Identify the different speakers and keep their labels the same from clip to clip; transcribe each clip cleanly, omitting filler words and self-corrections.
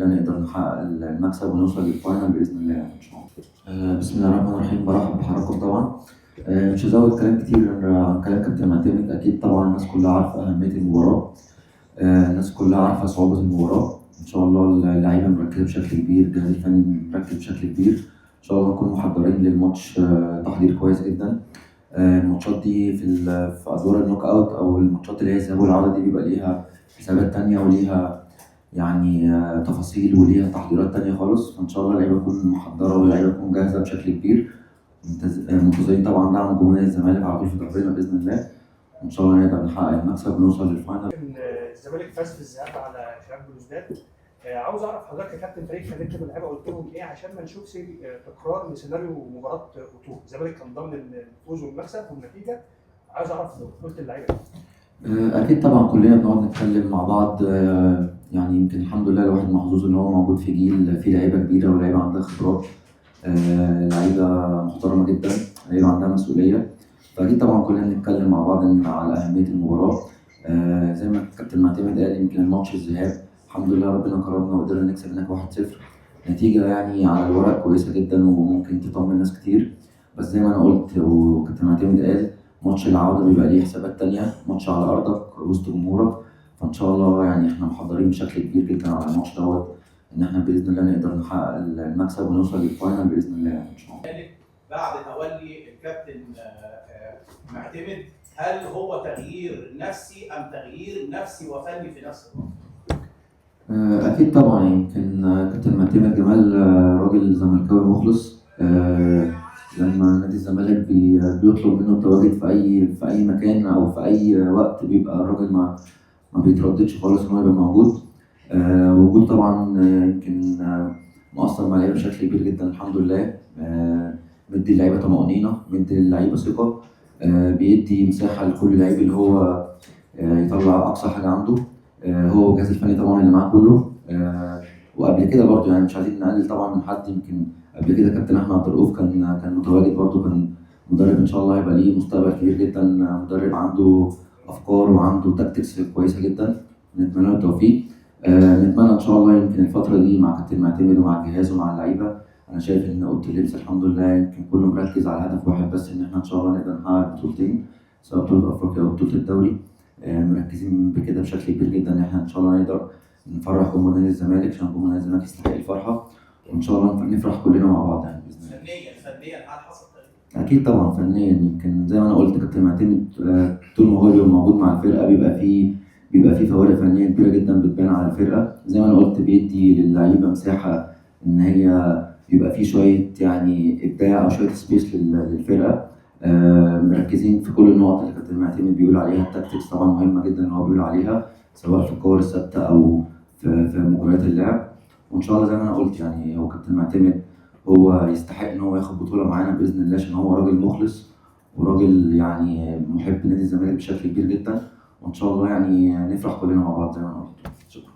Speaker 1: الله نقدر نحقق المكسب ونوصل للفاينل بإذن الله يعني إن شاء الله. بسم الله الرحمن الرحيم، برحب بحضراتكم طبعا. مش هزود كلام كتير عن كلام كابتن معتمد. أكيد طبعا الناس كلها عارفة أهمية المباراة، الناس كلها عارفة صعوبة المباراة. إن شاء الله اللعيبة مركزة بشكل كبير، الجهاز الفني مركز بشكل كبير. إن شاء الله نكون محضرين للماتش تحضير كويس جدا. الماتشات دي في أدوار النوك أوت أو الماتشات اللي هي الذهاب والعودة دي بيبقى ليها حسابات تانية وليها يعني تفاصيل وليها تحضيرات تانية خالص. فإن شاء الله اللعيبة تكون محضرة واللعيبة تكون جاهزة بشكل كبير. منتظرين طبعا دعم جمهور الزمالك على طول في ظهرنا بإذن الله. إن شاء الله نقدر نحقق المكسب ونوصل للفاينل.
Speaker 2: الزمالك فاز في الذهاب على شباب بلوزداد. عاوز اعرف حضرتك يا كابتن فريق خليت اللعيبه قلت لهم ايه عشان ما نشوفش تكرار لسيناريو مباراه اوتو. الزمالك كان ضامن الفوز والمكسب والنتيجه. عاوز اعرف قلت اللعيبه.
Speaker 1: أكيد طبعا كلنا بنقعد نتكلم مع بعض. يعني يمكن الحمد لله الواحد محظوظ إن هو موجود في جيل فيه لعيبة كبيرة ولعيبة عندها خبرات، لعيبة محترمة جدا، لعيبة عندها مسؤولية. فأكيد طبعا كلنا بنتكلم مع بعض على أهمية المباراة. زي ما الكابتن معتمد قال، يمكن الماتش الذهاب الحمد لله ربنا كرمنا وقدرنا نكسب هناك 1-0. نتيجة يعني على الورق كويسة جدا وممكن تطمن ناس كتير. بس زي ما أنا قلت وكابتن معتمد قال، ماتش العودة بيبقى ليه حسابات تانية، ماتش على أرضك وسط جمهورك. فإن شاء الله يعني إحنا محضرين بشكل كبير جدا على الماتش دوت، إن إحنا بإذن الله نقدر نحقق المكسب ونوصل للفاينل بإذن الله يعني إن شاء الله.
Speaker 3: بعد تولي الكابتن معتمد، هل هو تغيير نفسي أم تغيير نفسي وفني في نفس الوقت؟
Speaker 1: أكيد طبعا. يمكن كابتن معتمد جمال راجل زملكاوي مخلص. لما نادي الزمالك بيطلب منه التواجد في أي مكان أو في أي وقت، بيبقى الراجل ما بيترددش خالص إن هو يبقى موجود. وجود طبعا يمكن مؤثر مع اللعيبة بشكل كبير جدا الحمد لله. مدي اللعيبة طمأنينة، مدي اللعيبة ثقة، بيدي مساحة لكل لعيب اللي هو يطلع أقصى حاجة عنده. هو والجهاز الفني طبعا اللي معاه كله. وقبل كده برضه يعني مش عايزين نقلل طبعا من حد. يمكن قبل كده كابتن احمد عبد الرؤوف كان متواجد برضه، كان مدرب ان شاء الله هيبقى ليه مستقبل كبير جدا، مدرب عنده افكار وعنده تاكتكس كويسه جدا. نتمنى له التوفيق. نتمنى ان شاء الله يمكن الفتره دي مع كابتن معتمد ومع الجهاز ومع اللعيبه، انا شايف ان اوضه اللبس الحمد لله يمكن كله مركز على هدف واحد بس، ان احنا ان شاء الله نقدر نحقق بطولتين، سواء بطوله افريقيا او بطوله الدوري. مركزين بكده بشكل كبير جدا ان احنا ان شاء الله نقدر نفرح جمهور نادي الزمالك، عشان جمهور نادي الزمالك يستحق الفرحه، وان شاء الله نفرح كلنا مع بعض يعني باذن الله.
Speaker 3: فنيا هل حصل تغيير؟
Speaker 1: اكيد طبعا فنيا. يمكن زي ما انا قلت كابتن معتمد طول ما هو بيبقى موجود مع الفرقه بيبقى فيه فوارق فنيه كبيره جدا بتبان على الفرقه. زي ما انا قلت بيدي للعيبه مساحه ان هي بيبقى فيه شويه يعني ابداع او شويه سبيس للفرقه. مركزين في كل النقط اللي كابتن معتمد بيقول عليها. التاكتكس طبعا مهمه جدا ان هو بيقول عليها، سواء في الكور الثابته او في مجريات اللعب. وان شاء الله زي ما انا قلت يعني هو كابتن معتمد هو يستحق ان هو ياخد بطوله معانا باذن الله، عشان هو راجل مخلص وراجل يعني محب نادي الزمالك بشكل كبير جدا. وان شاء الله يعني نفرح كلنا مع بعض زي ما انا قلت. شكرا.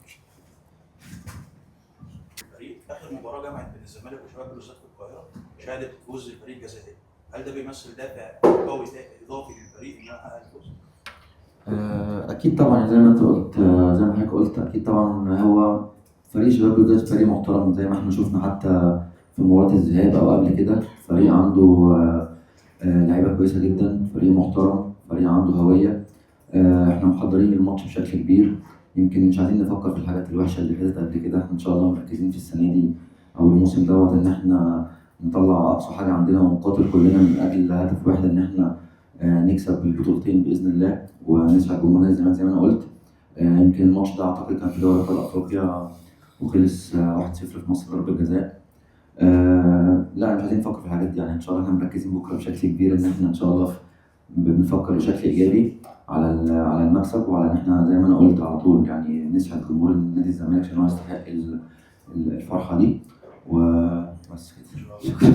Speaker 3: الفريق اخر مباراه جمعت بين الزمالك وشباب بلوزداد في القاهره شهدت فوز الفريق جزائري، هل ده بيمثل دافع قوي اضافي للفريق انه يحقق الفوز؟
Speaker 1: اكيد طبعا زي ما انت قلت، زي ما حضرتك قلت، اكيد طبعا هو فريق شباب بلوزداد فريق محترم زي ما احنا شفنا حتى في مباراة الذهاب او قبل كده. فريق عنده لعيبه كويسه جدا، فريق محترم، فريق عنده هويه. احنا محضرين الماتش بشكل كبير. يمكن مش عايزين نفكر في الحاجات الوحشه اللي فاتت قبل كده. احنا ان شاء الله مركزين في السنه دي او الموسم دوت ان احنا نطلع اقصى حاجه عندنا ونقاتل كلنا من اجل هدف واحد، ان احنا نكسب البطولتين باذن الله ونسعد جمهور نادي الزمالك زي ما انا قلت. يمكن الماتش ده اعتقد كان في دوري ابطال افريقيا وخلص 1-0 في مصر ضربه جزاء. لا مش عايزين نفكر في الحاجات دي يعني. ان شاء الله احنا مركزين بكره بشكل كبير ان احنا ان شاء الله بنفكر بشكل ايجابي على المكسب، وعلى ان احنا زي ما انا قلت على طول يعني نسعد جمهور نادي الزمالك عشان هو يستحق الفرحه دي. وبس كده.